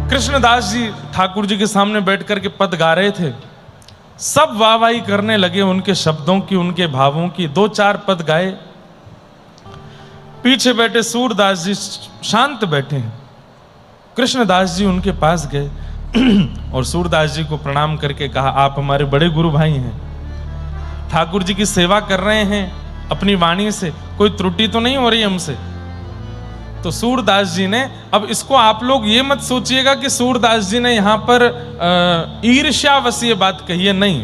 कृष्णदास जी ठाकुर जी के सामने बैठ करके पद गा रहे थे। सब वाहवाही करने लगे उनके शब्दों की, उनके भावों की। 2-4 पद गाए। पीछे बैठे सूरदास जी शांत बैठे हैं। कृष्णदास जी उनके पास गए और सूरदास जी को प्रणाम करके कहा, आप हमारे बड़े गुरु भाई हैं, ठाकुर जी की सेवा कर रहे हैं, अपनी वाणी से कोई त्रुटि तो नहीं हो रही हमसे? तो सूरदास जी ने, अब इसको आप लोग ये मत सोचिएगा कि सूरदास जी ने यहां पर ईर्ष्यावश ये बात कही है, नहीं।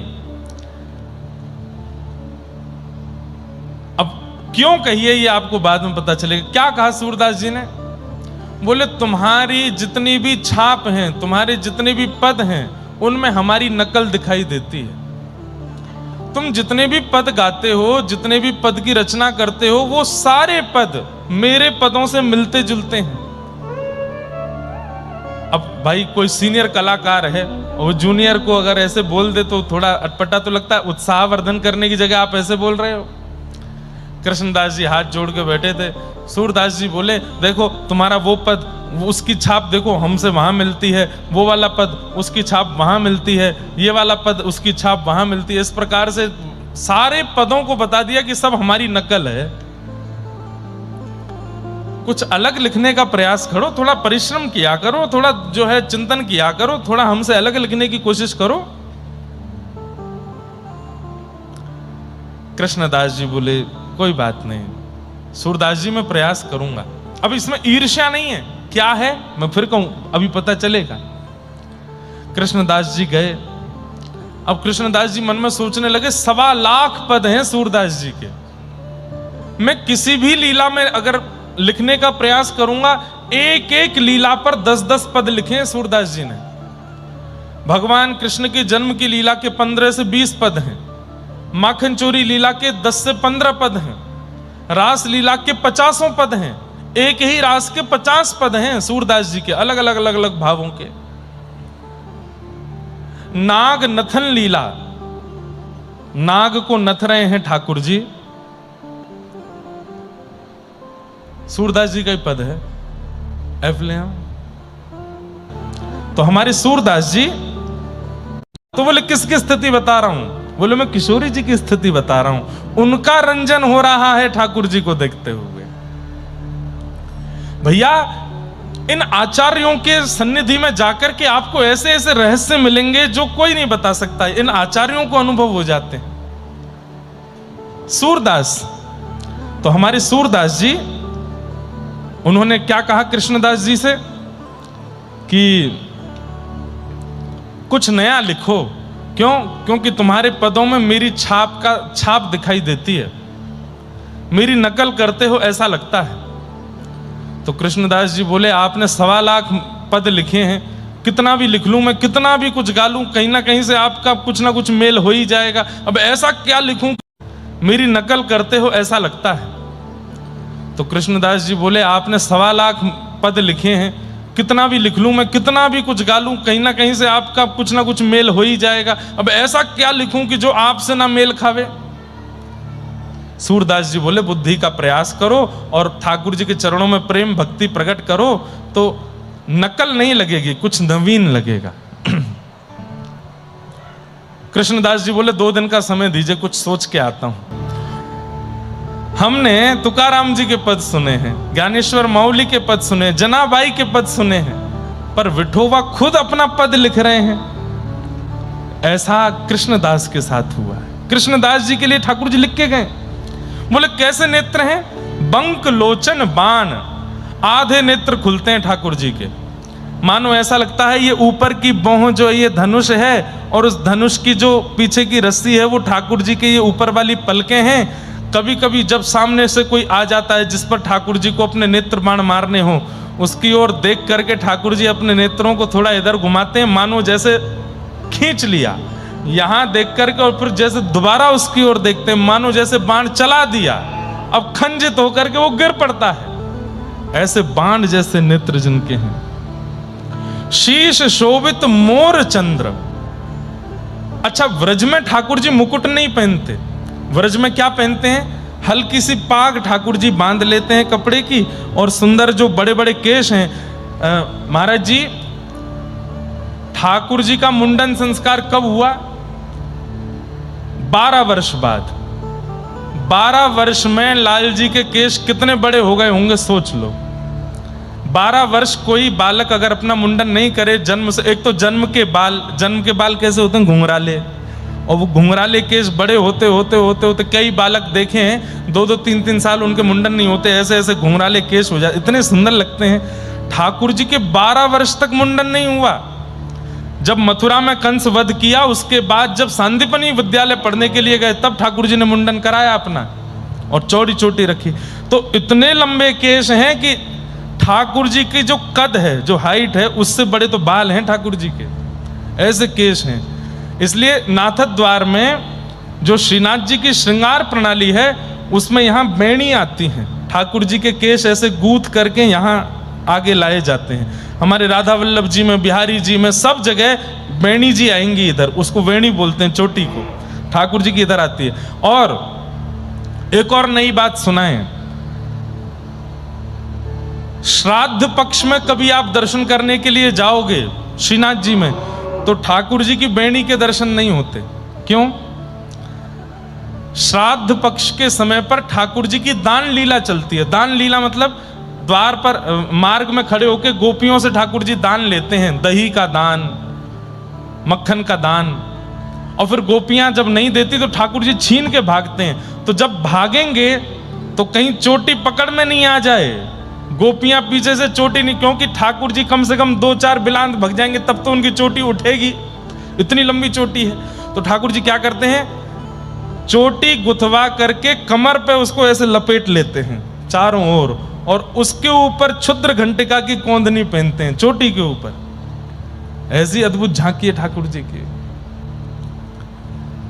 अब क्यों कही है ये आपको बाद में पता चलेगा। क्या कहा सूरदास जी ने? बोले, तुम्हारी जितनी भी छाप हैं, तुम्हारे जितने भी पद हैं, उनमें हमारी नकल दिखाई देती है। तुम जितने भी पद गाते हो, जितने भी पद की रचना करते हो, वो सारे पद मेरे पदों से मिलते जुलते हैं। अब भाई कोई सीनियर कलाकार है और जूनियर को अगर ऐसे बोल दे तो थोड़ा अटपटा तो लगता है। उत्साहवर्धन करने की जगह आप ऐसे बोल रहे हो। कृष्णदास जी हाथ जोड़ के बैठे थे। सूरदास जी बोले, देखो तुम्हारा वो पद, उसकी छाप देखो हमसे वहां मिलती है, वो वाला पद उसकी छाप वहां मिलती है, ये वाला पद उसकी छाप वहां मिलती है। इस प्रकार से सारे पदों को बता दिया कि सब हमारी नकल है। कुछ अलग लिखने का प्रयास करो, थोड़ा परिश्रम किया करो, थोड़ा जो है चिंतन किया करो, थोड़ा हमसे अलग लिखने की कोशिश करो। कृष्णदास जी बोले, कोई बात नहीं सूरदास जी, मैं प्रयास करूंगा। अब इसमें ईर्ष्या नहीं है, क्या है मैं फिर कहूं, अभी पता चलेगा। कृष्णदास जी गए। अब कृष्णदास जी मन में सोचने लगे, 1.25 लाख पद हैं सूरदास जी के। मैं किसी भी लीला में अगर लिखने का प्रयास करूंगा, एक एक लीला पर 10-10 पद लिखे हैं सूरदास जी ने। भगवान कृष्ण के जन्म की लीला के 15 से 20 पद हैं। माखन चोरी लीला के 10 से 15 पद हैं। रास लीला के 50 पद हैं। एक ही रास के 50 पद हैं सूरदास जी के, अलग अलग अलग अलग भावों के। नाग नथन लीला, नाग को नथ रहे हैं ठाकुर जी, सूरदास जी का ही पद है। तो हमारे सूरदास जी, तो बोले किसकी स्थिति बता रहा हूं? बोले मैं किशोरी जी की स्थिति बता रहा हूं। उनका रंजन हो रहा है ठाकुर जी को देखते हुए। भैया, इन आचार्यों के सन्निधि में जाकर के आपको ऐसे ऐसे रहस्य मिलेंगे जो कोई नहीं बता सकता। इन आचार्यों को अनुभव हो जाते हैं। सूरदास, तो हमारे सूरदास जी, उन्होंने क्या कहा कृष्णदास जी से कि कुछ नया लिखो। क्यों? क्योंकि तुम्हारे पदों में मेरी छाप दिखाई देती है, मेरी नकल करते हो ऐसा लगता है। तो कृष्णदास जी बोले, आपने 1.25 लाख पद लिखे हैं, कितना भी लिख लूं मैं, कितना भी कुछ गा लूं, कहीं ना कहीं से आपका कुछ ना कुछ मेल हो ही जाएगा। अब ऐसा क्या लिखूं मेरी नकल करते हो ऐसा लगता है। तो कृष्णदास जी बोले, आपने 1.25 लाख पद लिखे हैं, कितना भी लिख लूं मैं, कितना भी कुछ गा लूं, कहीं ना कहीं से आपका कुछ ना कुछ मेल हो ही जाएगा। अब ऐसा क्या लिखूं कि जो आपसे ना मेल खावे। सूरदास जी बोले, बुद्धि का प्रयास करो और ठाकुर जी के चरणों में प्रेम भक्ति प्रकट करो, तो नकल नहीं लगेगी, कुछ नवीन लगेगा। कृष्णदास जी बोले, 2 दिन का समय दीजिए, कुछ सोच के आता हूं। हमने तुकाराम जी के पद सुने हैं, ज्ञानेश्वर मौली के पद सुने, जनाबाई के पद सुने हैं, पर विठोबा खुद अपना पद लिख रहे हैं। ऐसा कृष्णदास के साथ हुआ है। कृष्णदास जी के लिए ठाकुर जी लिख के गए। बोले, कैसे नेत्र हैं? बंक लोचन बाण, आधे नेत्र खुलते हैं ठाकुर जी के। मानो ऐसा लगता है ये ऊपर की बांह जो ये धनुष है, और उस धनुष की जो पीछे की रस्सी है वो ठाकुर जी के ये ऊपर वाली पलकें हैं। कभी कभी जब सामने से कोई आ जाता है जिस पर ठाकुर जी को अपने नेत्र बाण मारने हो, उसकी ओर देख करके ठाकुर जी अपने नेत्रों को थोड़ा इधर घुमाते हैं, मानो जैसे खींच लिया, यहां देख करके, और फिर जैसे दोबारा उसकी ओर देखते हैं, मानो जैसे बाण चला दिया, अब खंजित होकर के वो गिर पड़ता है। ऐसे बाण जैसे नेत्र जिनके हैं। शीश शोभित मोर चंद्र। अच्छा, व्रज में ठाकुर जी मुकुट नहीं पहनते। व्रज में क्या पहनते हैं? हल्की सी पाग ठाकुर जी बांध लेते हैं कपड़े की, और सुंदर जो बड़े बड़े केश हैं। महाराज जी, ठाकुर जी का मुंडन संस्कार कब हुआ? 12 वर्ष बाद। 12 वर्ष में लाल जी के केश कितने बड़े हो गए होंगे, सोच लो। 12 वर्ष कोई बालक अगर अपना मुंडन नहीं करे जन्म से, एक तो जन्म के बाल कैसे होते हैं? घुंघराले। और वो घुंघराले केश बड़े होते होते होते होते कई बालक देखे हैं 2-2 3-3 साल उनके मुंडन नहीं होते, ऐसे ऐसे घुंघराले केश हो जाते, इतने सुंदर लगते हैं। ठाकुर जी के 12 वर्ष तक मुंडन नहीं हुआ। जब मथुरा में कंस वध किया उसके बाद जब सांदीपनि विद्यालय पढ़ने के लिए गए तब ठाकुर जी ने मुंडन कराया अपना और चौड़ी चोटी रखी। तो इतने लंबे केश हैं कि ठाकुर जी की जो कद है, जो हाइट है, उससे बड़े तो बाल हैं ठाकुर जी के, ऐसे केश हैं। इसलिए नाथद द्वार में जो श्रीनाथ जी की श्रृंगार प्रणाली है उसमें यहाँ बेणी आती हैं, ठाकुर जी के केश ऐसे गूंथ करके यहाँ आगे लाए जाते हैं। हमारे राधा वल्लभ जी में, बिहारी जी में, सब जगह बेणी जी आएंगी इधर, उसको वेणी बोलते हैं चोटी को, ठाकुर जी की इधर आती है। और एक और नई बात सुनाएं, श्राद्ध पक्ष में कभी आप दर्शन करने के लिए जाओगे श्रीनाथ जी में तो ठाकुर जी की बेणी के दर्शन नहीं होते। क्यों? श्राद्ध पक्ष के समय पर ठाकुर जी की दान लीला चलती है। दान लीला मतलब द्वार पर मार्ग में खड़े होकर गोपियों से ठाकुर जी दान लेते हैं, दही का दान, मक्खन का दान। और फिर गोपियां जब नहीं देती तो ठाकुर जी छीन के भागते हैं। तो जब भागेंगे तो कहीं चोटी पकड़ में नहीं आ जाए, गोपियां पीछे से चोटी नहीं, क्योंकि ठाकुर जी कम से कम 2-4 बिलांत भग जाएंगे तब तो उनकी चोटी उठेगी, इतनी लंबी चोटी है। तो ठाकुर जी क्या करते हैं, चोटी गुथवा करके कमर पे उसको ऐसे लपेट लेते हैं चारों ओर, और उसके ऊपर क्षुद्र घंटिका की कोंदनी पहनते हैं चोटी के ऊपर। ऐसी अद्भुत झांकी है ठाकुर जी की,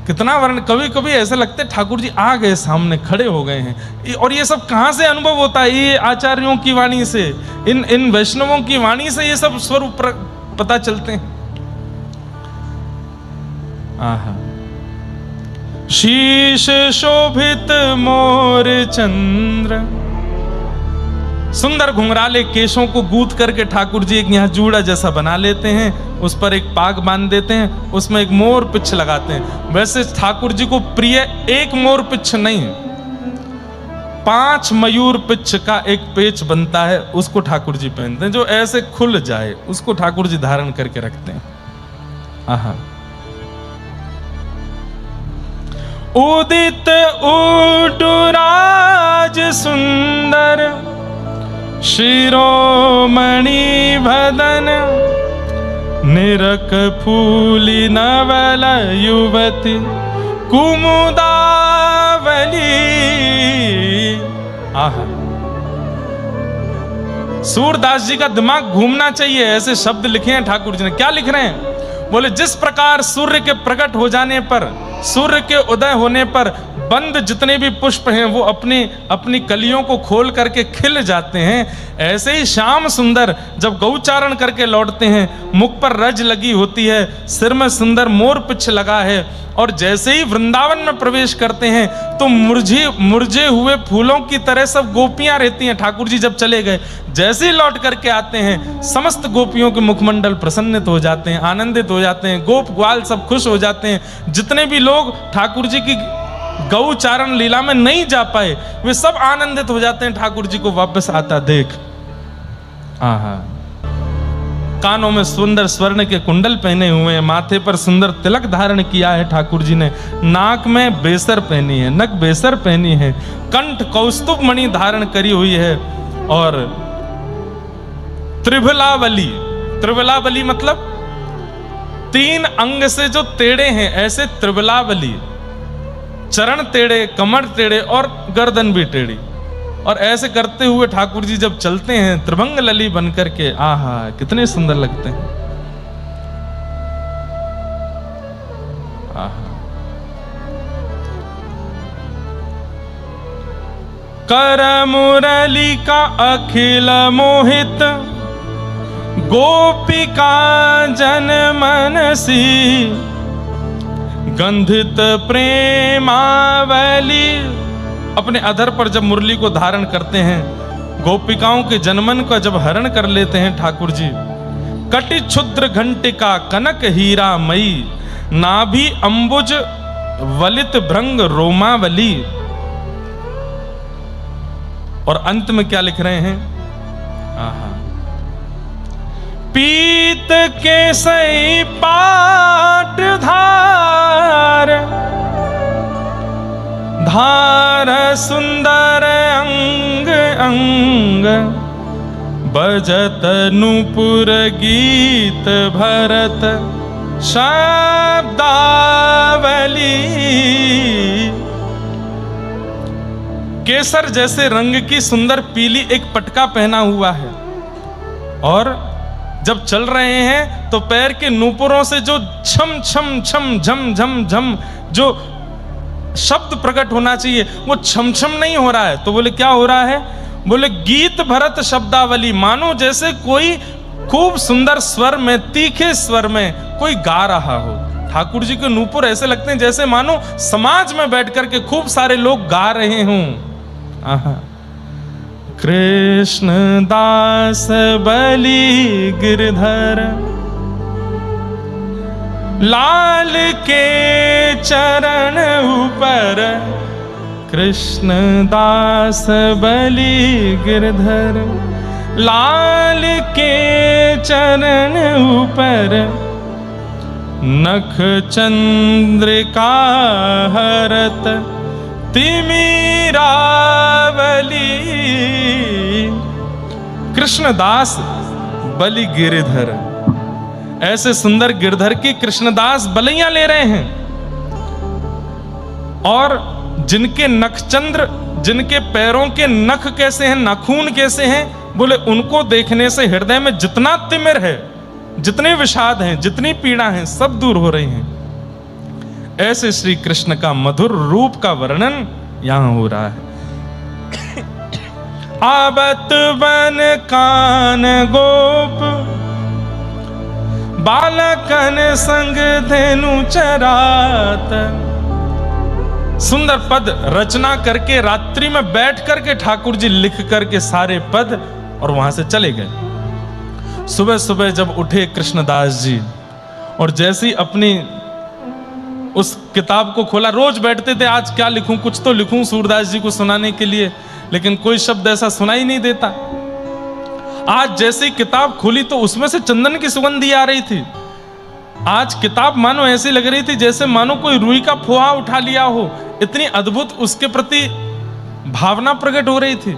कितना वर्ण। कभी कभी ऐसा लगता है ठाकुर जी आ गए, सामने खड़े हो गए हैं। और ये सब कहां से अनुभव होता है? ये आचार्यों की वाणी से, इन वैष्णवों की वाणी से ये सब स्वरूप पता चलते हैं। आहा, शीश शोभित मोर चंद्र, सुंदर घुंघराले केशों को गूंथ करके ठाकुर जी एक यहाँ जूड़ा जैसा बना लेते हैं, उस पर एक पाग बांध देते हैं, उसमें एक मोर पिच्छ लगाते हैं। वैसे ठाकुर जी को प्रिय एक मोर पिच्छ नहीं, 5 मयूर पिच्छ का एक पेच बनता है, उसको ठाकुर जी पहनते हैं, जो ऐसे खुल जाए उसको ठाकुर जी धारण करके रखते हैं। आहा, उदित उडुराज सुंदर शिरोमणि भदन, निरक फूली नवल युवती कुमुदावली। आहा, सूरदास जी का दिमाग घूमना चाहिए, ऐसे शब्द लिखे हैं ठाकुर जी ने। क्या लिख रहे हैं? बोले, जिस प्रकार सूर्य के प्रकट हो जाने पर, सूर्य के उदय होने पर बंद जितने भी पुष्प हैं वो अपनी अपनी कलियों को खोल करके खिल जाते हैं, ऐसे ही श्याम सुंदर जब गौचारण करके लौटते हैं, मुख पर रज लगी होती है, सिर में सुंदर मोर पिच्छ लगा है, और जैसे ही वृंदावन में प्रवेश करते हैं तो मुरझे हुए फूलों की तरह सब गोपियां रहती हैं। ठाकुर जी जब चले गए, जैसे ही लौट करके आते हैं, समस्त गोपियों के मुखमंडल प्रसन्नित हो जाते हैं, आनंदित हो जाते हैं, गोप ग्वाल सब खुश हो जाते हैं। जितने भी लोग ठाकुर जी की गौचारण लीला में नहीं जा पाए वे सब आनंदित हो जाते हैं ठाकुर जी को वापस आता देख। आहा, कानों में सुंदर स्वर्ण के कुंडल पहने हुए हैं, माथे पर सुंदर तिलक धारण किया है ठाकुर जी ने, नाक में बेसर पहनी है, नक बेसर पहनी है, कंठ कौस्तुभ मणि धारण करी हुई है, और त्रिभुलावली, त्रिभुलावली मतलब 3 अंग से जो टेढ़े हैं ऐसे त्रिभुलावली, चरण टेढ़े, कमर टेढ़े और गर्दन भी टेढ़ी, और ऐसे करते हुए ठाकुर जी जब चलते हैं त्रिभंग लली बन करके, आहा कितने सुंदर लगते हैं। आहा, कर मुरली का अखिल मोहित, गोपिका जन मनसी, गंधित प्रेमावली। अपने अधर पर जब मुरली को धारण करते हैं, गोपिकाओं के जनमन का जब हरण कर लेते हैं ठाकुर जी, कटि क्षुद्र घंटिका कनक हीरा मई, नाभि अंबुज वलित भृंग रोमावली। और अंत में क्या लिख रहे हैं? आहा, पीत के सई पाट धार, धार सुंदर अंग अंग, बजत नूपुर गीत भरत शब्दावली। केसर जैसे रंग की सुंदर पीली एक पटका पहना हुआ है, और जब चल रहे हैं तो पैर के नूपुरों से जो छम छम छम झम झम झम जो शब्द प्रकट होना चाहिए वो छम छम नहीं हो रहा है। तो बोले क्या हो रहा है? बोले गीत भरत शब्दावली, मानो जैसे कोई खूब सुंदर स्वर में, तीखे स्वर में कोई गा रहा हो। ठाकुर जी के नूपुर ऐसे लगते हैं जैसे मानो समाज में बैठ करके खूब सारे लोग गा रहे हों। कृष्ण दास बलि गिरधर, लाल के चरण ऊपर, कृष्ण दास बलि गिरधर, लाल के चरण ऊपर, नख चंद्रिका हरत तिमिरावली। कृष्णदास बलि गिरधर, ऐसे सुंदर गिरधर की कृष्णदास बलियां ले रहे हैं, और जिनके नखचंद्र, जिनके पैरों के नख कैसे हैं, नाखून कैसे हैं, बोले उनको देखने से हृदय में जितना तिमिर है, जितने विषाद हैं, जितनी पीड़ा है, सब दूर हो रही हैं। ऐसे श्री कृष्ण का मधुर रूप का वर्णन यहां हो रहा है। आबत बन कान गोप, बालकन संग धेनु चरात। सुंदर पद रचना करके रात्रि में बैठ करके ठाकुर जी लिख करके सारे पद और वहां से चले गए। सुबह सुबह जब उठे कृष्णदास जी, और जैसे ही अपनी उस किताब को खोला, रोज बैठते थे आज क्या लिखूं, कुछ तो लिखूं सूरदास जी को सुनाने के लिए, लेकिन कोई शब्द ऐसा सुनाई नहीं देता। आज जैसे ही किताब खोली तो उसमें से चंदन की सुगंधी आ रही थी। आज किताब मानो ऐसी लग रही थी जैसे मानो कोई रुई का फोहा उठा लिया हो, इतनी अद्भुत उसके प्रति भावना प्रकट हो रही थी।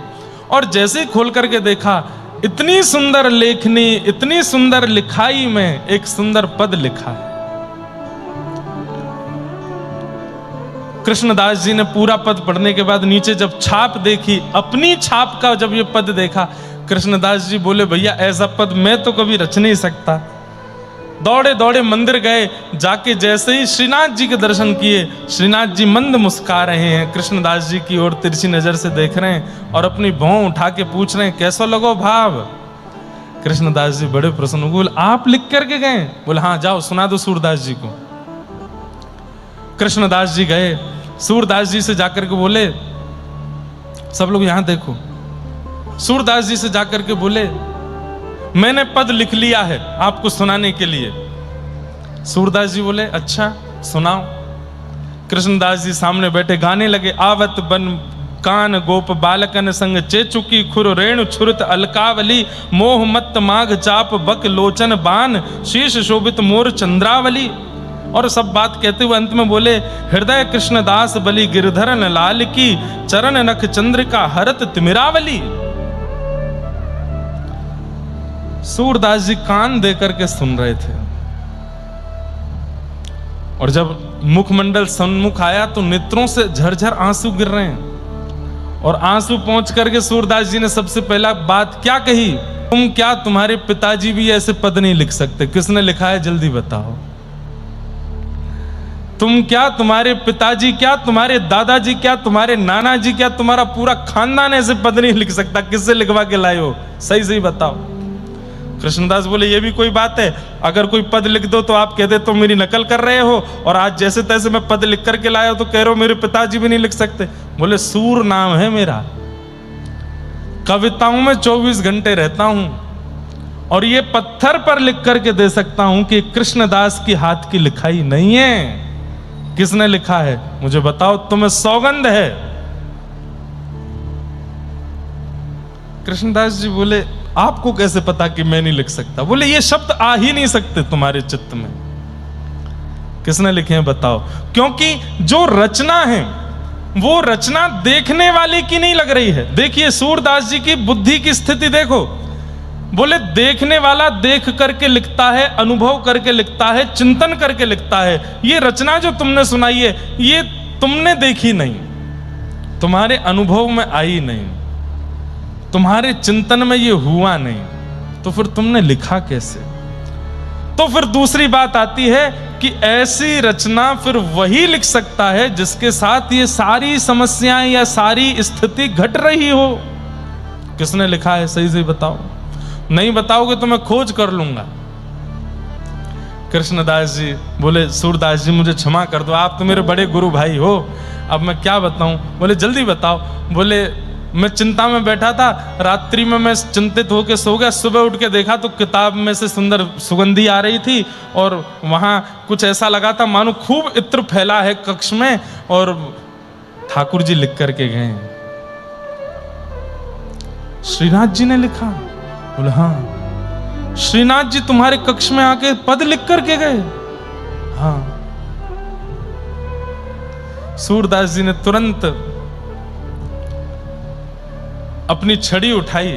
और जैसे ही खोल करके देखा, इतनी सुंदर लेखनी, इतनी सुंदर लिखाई में एक सुंदर पद लिखा है। कृष्णदास जी ने पूरा पद पढ़ने के बाद नीचे जब छाप देखी, अपनी छाप का जब ये पद देखा, कृष्णदास जी बोले भैया ऐसा पद मैं तो कभी रच नहीं सकता। दौड़े दौड़े मंदिर गए, जाके जैसे ही श्रीनाथ जी के दर्शन किए, श्रीनाथ जी मंद मुस्कुरा रहे हैं, कृष्णदास जी की ओर तिरछी नजर से देख रहे हैं और अपनी भौं उठा के पूछ रहे हैं कैसा लगो भाव। कृष्णदास जी बड़े प्रसन्न, बोले आप लिख करके गए? बोले हाँ, जाओ सुना दो सूरदास जी को। कृष्णदास जी गए, सूरदास जी से जाकर के बोले, सब लोग यहां देखो, सूरदास जी से जाकर के बोले मैंने पद लिख लिया है आपको सुनाने के लिए। सूरदास जी बोले अच्छा सुनाओ। कृष्णदास जी सामने बैठे गाने लगे। आवत बन कान गोप बालकन संग चेचुकी खुर रेणु छुरत अलकावली, मोह मत माघ चाप बक लोचन बान, शीश शोभित मोर चंद्रावली। और सब बात कहते हुए अंत में बोले हृदय कृष्णदास बलि गिरधरन लाल की, चरण नख चंद्रिका हरत तिमिरावली। सूरदास जी कान देकर के सुन रहे थे, और जब मुखमंडल सन्मुख आया तो नेत्रों से झरझर आंसू गिर रहे हैं। और आंसू पहुंच करके सूरदास जी ने सबसे पहला बात क्या कही, तुम क्या तुम्हारे पिताजी भी ऐसे पद नहीं लिख सकते? किसने लिखा है जल्दी बताओ। तुम क्या, तुम्हारे पिताजी क्या, तुम्हारे दादाजी क्या, तुम्हारे नाना जी क्या, तुम्हारा पूरा खानदान ऐसे पद नहीं लिख सकता? किससे लिखवा के लाए हो? सही सही बताओ। कृष्णदास बोले ये भी कोई बात है? अगर कोई पद लिख दो तो आप कहते तो मेरी नकल कर रहे हो, और आज जैसे तैसे मैं पद लिख करके लाया हो तो कह रहे हो मेरे पिताजी भी नहीं लिख सकते। बोले सूर नाम है मेरा, कविताओं में 24 घंटे रहता हूं, और ये पत्थर पर लिख करके दे सकता हूं कि कृष्णदास की हाथ की लिखाई नहीं है। किसने लिखा है मुझे बताओ, तुम्हें सौगंध है। कृष्णदास जी बोले आपको कैसे पता कि मैं नहीं लिख सकता? बोले ये शब्द आ ही नहीं सकते तुम्हारे चित्त में। किसने लिखे हैं बताओ? क्योंकि जो रचना है वो रचना देखने वाले की नहीं लग रही है। देखिए सूरदास जी की बुद्धि की स्थिति देखो। बोले देखने वाला देख करके लिखता है, अनुभव करके लिखता है, चिंतन करके लिखता है। ये रचना जो तुमने सुनाई है ये तुमने देखी नहीं, तुम्हारे अनुभव में आई नहीं, तुम्हारे चिंतन में ये हुआ नहीं, तो फिर तुमने लिखा कैसे? तो फिर दूसरी बात आती है कि ऐसी रचना फिर वही लिख सकता है जिसके साथ ये सारी समस्याएं या सारी स्थिति घट रही हो। किसने लिखा है सही से बताओ? नहीं बताओगे तो मैं खोज कर लूंगा। कृष्णदास जी बोले सूरदास जी मुझे क्षमा कर दो, आप तो मेरे बड़े गुरु भाई हो, अब मैं क्या बताऊं? बोले जल्दी बताओ। बोले मैं चिंता में बैठा था, रात्रि में मैं चिंतित होकर सो गया, सुबह उठ के देखा तो किताब में से सुंदर सुगंधी आ रही थी और वहां कुछ ऐसा लगा था मानो खूब इत्र फैला है कक्ष में, और ठाकुर जी लिख करके गए, श्रीनाथ जी ने लिखा। बोले हाँ श्रीनाथ जी तुम्हारे कक्ष में आके पद लिख करके गए? हाँ। सूरदास जी ने तुरंत अपनी छड़ी उठाई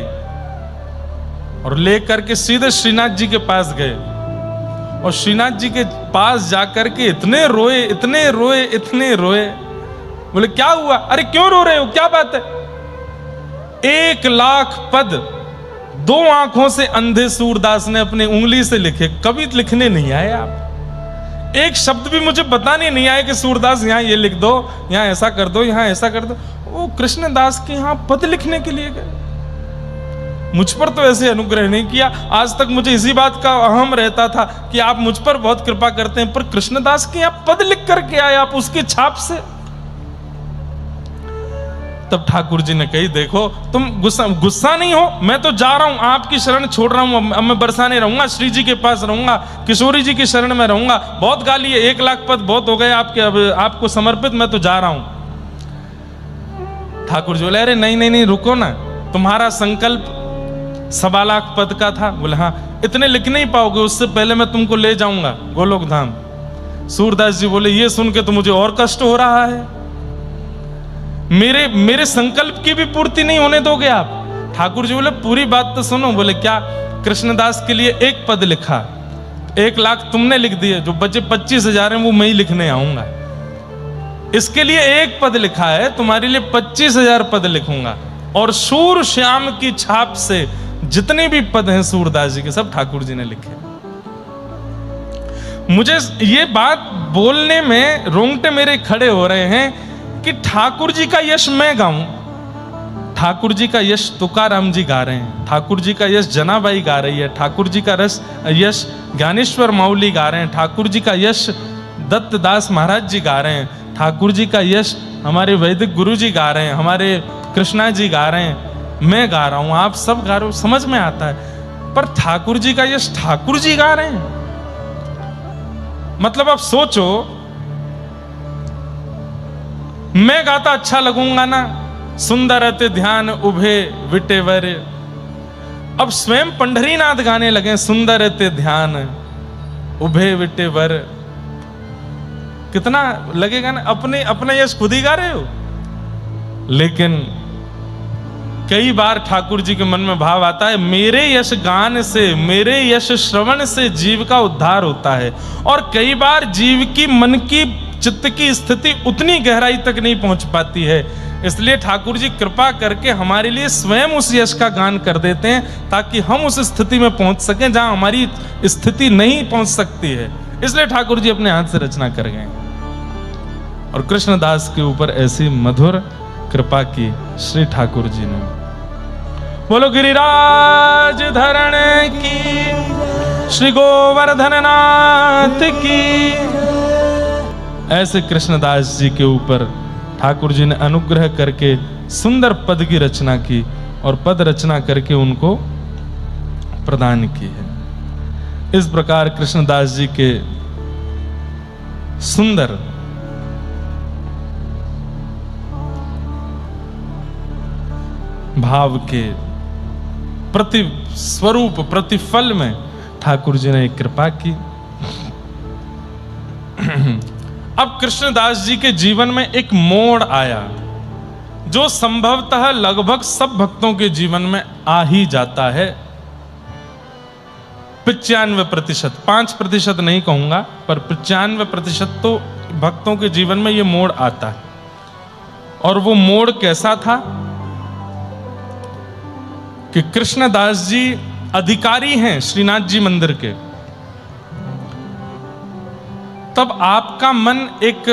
और लेकर के सीधे श्रीनाथ जी के पास गए, और श्रीनाथ जी के पास जाकर के इतने रोए इतने रोए इतने रोए। बोले क्या हुआ? अरे क्यों रो रहे हो, क्या बात है? 1,00,000 पद 2 आंखों से अंधे सूरदास ने अपने उंगली से लिखे। कभी लिखने नहीं आए आप, एक शब्द भी मुझे बताने नहीं आए कि सूरदास यहां ये लिख दो, यहां ऐसा कर दो, यहां ऐसा कर दो। वो कृष्णदास के यहां पद लिखने के लिए गए। मुझ पर तो ऐसे अनुग्रह नहीं किया। आज तक मुझे इसी बात का अहम रहता था कि आप मुझ पर बहुत कृपा करते हैं, पर कृष्णदास के यहां पद लिख करके आए आप उसकी छाप से। तब ठाकुर जी ने कही देखो तुम गुस्सा नहीं हो, मैं तो जा रहा हूं, आपकी शरण छोड़ रहा हूं, अब मैं बरसाने रहूंगा, श्री जी के पास रहूंगा, किशोरी जी की शरण में रहूंगा। बहुत गाली है, 1,00,000 पद बहुत हो गए आपके, अब आपको समर्पित, मैं तो जा रहा हूं। ठाकुर जी बोले अरे नहीं नहीं नहीं रुको ना, तुम्हारा संकल्प 1,25,000 पद का था। बोले हाँ इतने लिख नहीं पाओगे, उससे पहले मैं तुमको ले जाऊंगा गोलोक धाम। सूरदास जी बोले ये सुन के तो मुझे और कष्ट हो रहा है, मेरे संकल्प की भी पूर्ति नहीं होने दोगे आप? ठाकुर जी बोले पूरी बात तो सुनो। बोले क्या? कृष्णदास के लिए 1 पद लिखा, 1,00,000 तुमने लिख दिए, जो बचे 25,000 हैं वो मैं ही लिखने आऊंगा। इसके लिए 1 पद लिखा है, तुम्हारे लिए 25,000 पद लिखूंगा। और सूर श्याम की छाप से जितने भी पद हैं सूरदास जी के सब ठाकुर जी ने लिखे। मुझे ये बात बोलने में रोंगटे मेरे खड़े हो रहे हैं कि ठाकुर जी का यश मैं गाऊं। ठाकुर जी का यश तुकाराम जी गा रहे हैं, ठाकुर जी का यश जनाबाई गा रही है, ठाकुर जी का यश ज्ञानेश्वर माउली गा रहे हैं, ठाकुर जी का यश दत्तदास महाराज जी गा रहे हैं, ठाकुर जी का यश हमारे वैदिक गुरु जी गा रहे हैं, हमारे कृष्णा जी गा रहे हैं, मैं गा रहा हूं, आप सब गा रहे हो, समझ में आता है। पर ठाकुर जी का यश ठाकुर जी गा रहे हैं, मतलब आप सोचो मैं गाता अच्छा लगूंगा ना? सुंदर अति ध्यान उभे विटेवर। अब स्वयं पंढरीनाथ गाने लगे सुंदर अति ध्यान उभे विटेवर। कितना लगेगा ना, अपने यश खुद ही गा रहे हो। लेकिन कई बार ठाकुर जी के मन में भाव आता है मेरे यश गान से, मेरे यश श्रवण से जीव का उद्धार होता है। और कई बार जीव की मन की चित्त की स्थिति उतनी गहराई तक नहीं पहुंच पाती है, इसलिए ठाकुर जी कृपा करके हमारे लिए स्वयं उस यश का गान कर देते हैं ताकि हम उस स्थिति में पहुंच सकें जहां हमारी स्थिति नहीं पहुंच सकती है। इसलिए ठाकुर जी अपने हाथ से रचना कर गए और कृष्णदास के ऊपर ऐसी मधुर कृपा की श्री ठाकुर जी ने। बोलो गिरिराज धरण की, श्री गोवर्धन नाथ की। ऐसे कृष्णदास जी के ऊपर ठाकुर जी ने अनुग्रह करके सुंदर पद की रचना की और पद रचना करके उनको प्रदान की है। इस प्रकार कृष्णदास जी के सुंदर भाव के प्रति स्वरूप प्रतिफल में ठाकुर जी ने एक कृपा की। अब कृष्णदास जी के जीवन में एक मोड़ आया जो संभवतः लगभग सब भक्तों के जीवन में आ ही जाता है। 95%, 5% नहीं कहूंगा, पर 95% तो भक्तों के जीवन में यह मोड़ आता है। और वो मोड़ कैसा था कि कृष्णदास जी अधिकारी हैं श्रीनाथ जी मंदिर के। तब आपका मन एक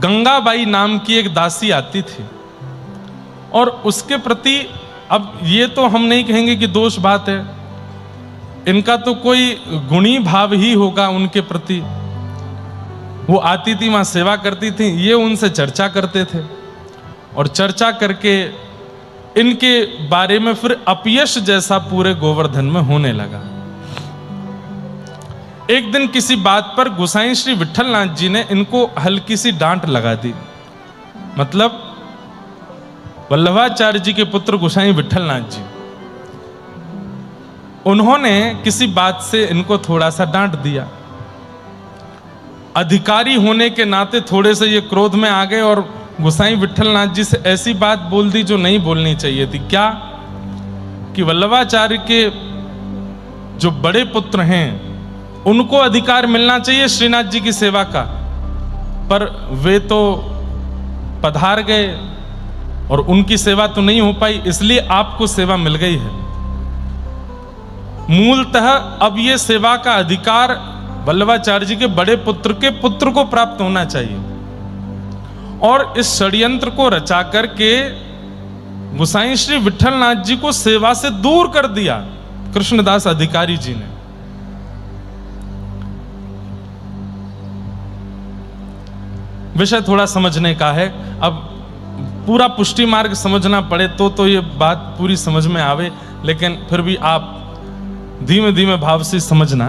गंगाबाई नाम की एक दासी आती थी और उसके प्रति, अब ये तो हम नहीं कहेंगे कि दोष बात है, इनका तो कोई गुणी भाव ही होगा उनके प्रति। वो आती थी, वहां सेवा करती थी, ये उनसे चर्चा करते थे और चर्चा करके इनके बारे में फिर अपयश जैसा पूरे गोवर्धन में होने लगा। एक दिन किसी बात पर गोसाई श्री विठलनाथ जी ने इनको हल्की सी डांट लगा दी। मतलब वल्लभाचार्य जी के पुत्र गोसाई विठलनाथ जी, उन्होंने किसी बात से इनको थोड़ा सा डांट दिया। अधिकारी होने के नाते थोड़े से ये क्रोध में आ गए और गोसाई विठलनाथ जी से ऐसी बात बोल दी जो नहीं बोलनी चाहिए थी। क्या कि वल्लभाचार्य के जो बड़े पुत्र हैं उनको अधिकार मिलना चाहिए श्रीनाथ जी की सेवा का, पर वे तो पधार गए और उनकी सेवा तो नहीं हो पाई, इसलिए आपको सेवा मिल गई है। मूलतः अब ये सेवा का अधिकार वल्लभाचार्य जी के बड़े पुत्र के पुत्र को प्राप्त होना चाहिए। और इस षड्यंत्र को रचा करके गोसाई श्री विठलनाथ जी को सेवा से दूर कर दिया कृष्णदास अधिकारी जी ने। विषय थोड़ा समझने का है। अब पूरा पुष्टि मार्ग समझना पड़े तो ये बात पूरी समझ में आवे, लेकिन फिर भी आप धीमे धीमे भाव से समझना।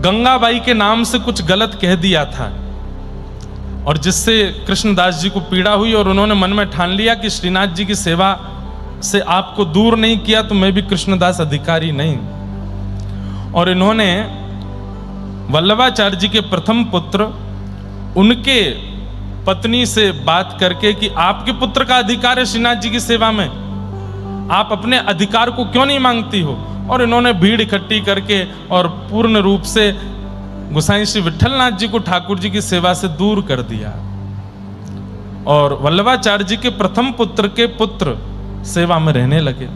गंगाबाई के नाम से कुछ गलत कह दिया था और जिससे कृष्णदास जी को पीड़ा हुई और उन्होंने मन में ठान लिया कि श्रीनाथ जी की सेवा से आपको दूर नहीं किया तो मैं भी कृष्णदास अधिकारी नहीं। और इन्होंने वल्लभाचार्य जी के प्रथम पुत्र, उनके पत्नी से बात करके कि आपके पुत्र का अधिकार है श्रीनाथ जी की सेवा में, आप अपने अधिकार को क्यों नहीं मांगती हो। और इन्होंने भीड़ इकट्ठी करके और पूर्ण रूप से गोसाई श्री विठलनाथ जी को ठाकुर जी की सेवा से दूर कर दिया और वल्लभाचार्य जी के प्रथम पुत्र के पुत्र सेवा में रहने लगे।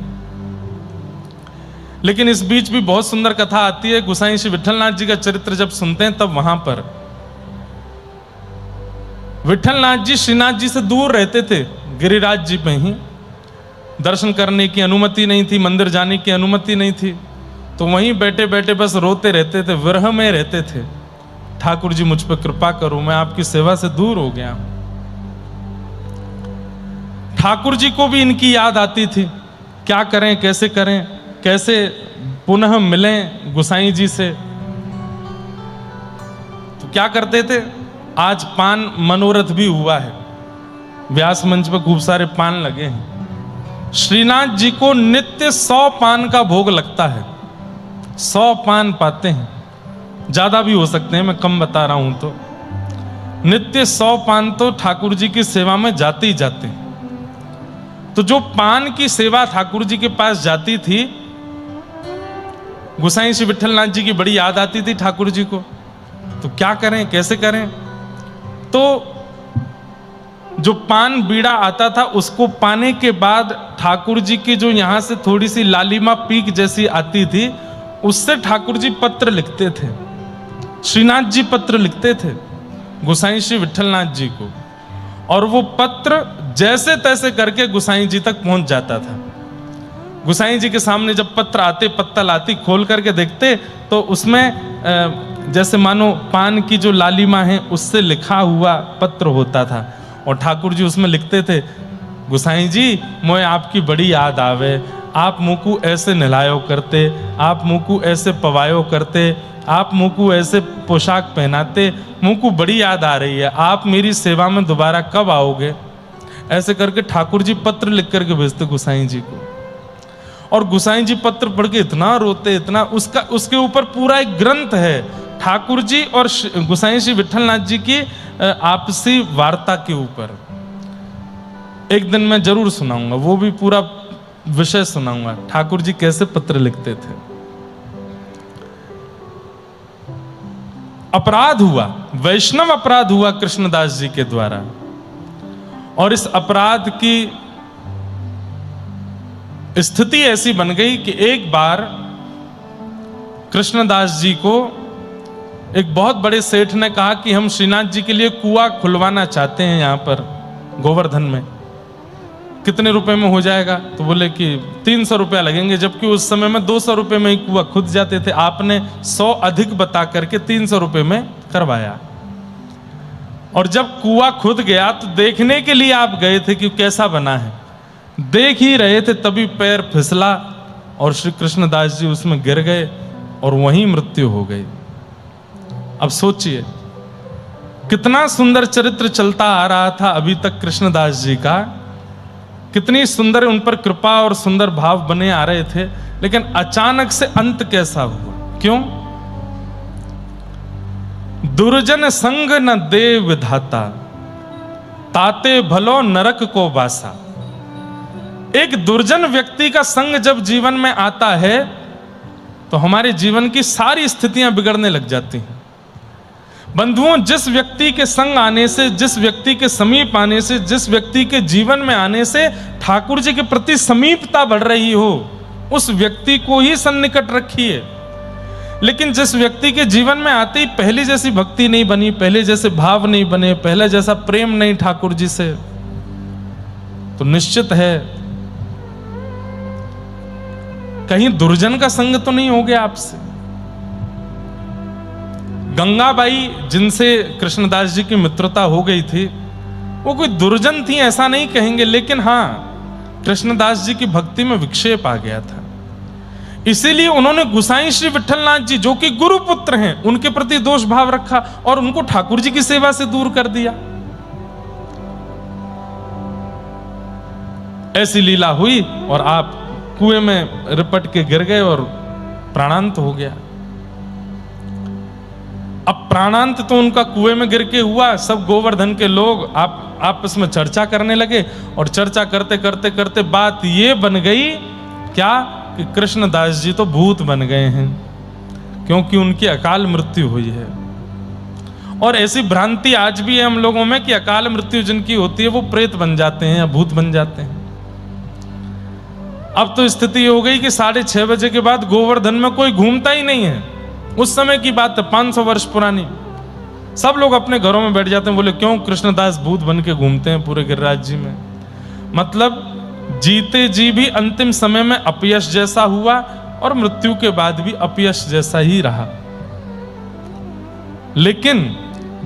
लेकिन इस बीच भी बहुत सुंदर कथा आती है। गोसाई श्री विठलनाथ जी का चरित्र जब सुनते हैं तब वहां पर विठलनाथ जी श्रीनाथ जी से दूर रहते थे, गिरिराज जी में ही। दर्शन करने की अनुमति नहीं थी, मंदिर जाने की अनुमति नहीं थी, तो वहीं बैठे बैठे बस रोते रहते थे, विरह में रहते थे। ठाकुर जी मुझ पर कृपा करो, मैं आपकी सेवा से दूर हो गया। ठाकुर जी को भी इनकी याद आती थी, क्या करें कैसे करें, कैसे पुनः मिलें गोसाई जी से। तो क्या करते थे, आज पान मनोरथ भी हुआ है, व्यास मंच पर खूब सारे पान लगे हैं। श्रीनाथ जी को नित्य 100 पान का भोग लगता है, 100 पान पाते हैं, ज्यादा भी हो सकते हैं, मैं कम बता रहा हूं। तो नित्य 100 पान तो ठाकुर जी की सेवा में जाते ही जाते हैं। तो जो पान की सेवा ठाकुर जी के पास जाती थी, गोसाई श्री विठलनाथ जी की बड़ी याद आती थी ठाकुर जी को। तो क्या करें कैसे करें, तो जो पान बीड़ा आता था उसको पाने के बाद ठाकुर जी की जो यहां से थोड़ी सी लालिमा पीक जैसी आती थी, उससे ठाकुर जी पत्र लिखते थे, श्रीनाथ जी पत्र लिखते थे गोसाई श्री विठलनाथ जी को। और वो पत्र जैसे तैसे करके गोसाई जी तक पहुंच जाता था। गोसाई जी के सामने जब पत्र आते, पत्तल आती, खोल करके देखते तो उसमें जैसे मानो पान की जो लालिमा है उससे लिखा हुआ पत्र होता था। और ठाकुर जी उसमें लिखते थे गुसाई जी मोए आपकी बड़ी याद आवे, आप मुकू ऐसे नहलायो करते, आप मुकू ऐसे पवायो करते, आप मुकू ऐसे पोशाक पहनाते, मुकू बड़ी याद आ रही है, आप मेरी सेवा में दोबारा कब आओगे? ऐसे करके ठाकुर जी पत्र लिख करके भेजते गुसाई जी को। और गुसाई जी पत्र पढ़ के इतना रोते, इतना, उसके ऊपर पूरा एक ग्रंथ है ठाकुर जी और गुसाई श्री विठलनाथ जी की आपसी वार्ता के ऊपर। एक दिन मैं जरूर सुनाऊंगा, वो भी पूरा विषय सुनाऊंगा, ठाकुर जी कैसे पत्र लिखते थे। अपराध हुआ, वैष्णव अपराध हुआ कृष्णदास जी के द्वारा, और इस अपराध की स्थिति ऐसी बन गई कि एक बार कृष्णदास जी को एक बहुत बड़े सेठ ने कहा कि हम श्रीनाथ जी के लिए कुआं खुलवाना चाहते हैं यहां पर गोवर्धन में, कितने रुपए में हो जाएगा? तो बोले कि 300 रुपया लगेंगे, जबकि उस समय में 200 रुपए में ही कुआं खुद जाते थे। आपने 100 अधिक बता करके 300 रुपए में करवाया। और जब कुआं खुद गया तो देखने के लिए आप गए थे कि कैसा बना है, देख ही रहे थे, तभी पैर फिसला और श्री कृष्णदास जी उसमें गिर गए और वहीं मृत्यु हो गई। अब सोचिए कितना सुंदर चरित्र चलता आ रहा था अभी तक कृष्णदास जी का, कितनी सुंदर उन पर कृपा और सुंदर भाव बने आ रहे थे, लेकिन अचानक से अंत कैसा हुआ? क्यों? दुर्जन संग न दे विधाता, ताते भलो नरक को बासा। एक दुर्जन व्यक्ति का संग जब जीवन में आता है तो हमारे जीवन की सारी स्थितियां बिगड़ने लग जाती हैं। बंधुओं, जिस व्यक्ति के संग आने से, जिस व्यक्ति के समीप आने से, जिस व्यक्ति के जीवन में आने से ठाकुर जी के प्रति समीपता बढ़ रही हो, उस व्यक्ति को ही सन्निकट रखिए। लेकिन जिस व्यक्ति के जीवन में आते ही पहले जैसी भक्ति नहीं बनी, पहले जैसे भाव नहीं बने, पहले जैसा प्रेम नहीं ठाकुर जी से, तो निश्चित है कहीं दुर्जन का संग तो नहीं हो गया आपसे। गंगाबाई जिनसे कृष्णदास जी की मित्रता हो गई थी, वो कोई दुर्जन थी ऐसा नहीं कहेंगे, लेकिन हां कृष्णदास जी की भक्ति में विक्षेप आ गया था। इसीलिए उन्होंने गुसाई श्री विठलनाथ जी जो कि गुरु पुत्र हैं उनके प्रति दोष भाव रखा और उनको ठाकुर जी की सेवा से दूर कर दिया। ऐसी लीला हुई और आप कुएं में रिपट के गिर गए और प्राणांत हो गया। अब प्राणांत तो उनका कुएं में गिर के हुआ, सब गोवर्धन के लोग आपस में चर्चा करने लगे और चर्चा करते करते करते बात ये बन गई क्या कि कृष्णदास जी तो भूत बन गए हैं, क्योंकि उनकी अकाल मृत्यु हुई है। और ऐसी भ्रांति आज भी है हम लोगों में कि अकाल मृत्यु जिनकी होती है वो प्रेत बन जाते हैं या भूत बन जाते हैं। अब तो स्थिति हो गई कि 6:30 बजे के बाद गोवर्धन में कोई घूमता ही नहीं है। उस समय की बात है, 500 वर्ष पुरानी। सब लोग अपने घरों में बैठ जाते हैं। बोले क्यों? कृष्णदास भूत बन के घूमते हैं पूरे गिरिराज जी में। मतलब जीते जी भी अंतिम समय में अपयश जैसा हुआ और मृत्यु के बाद भी अपयश जैसा ही रहा। लेकिन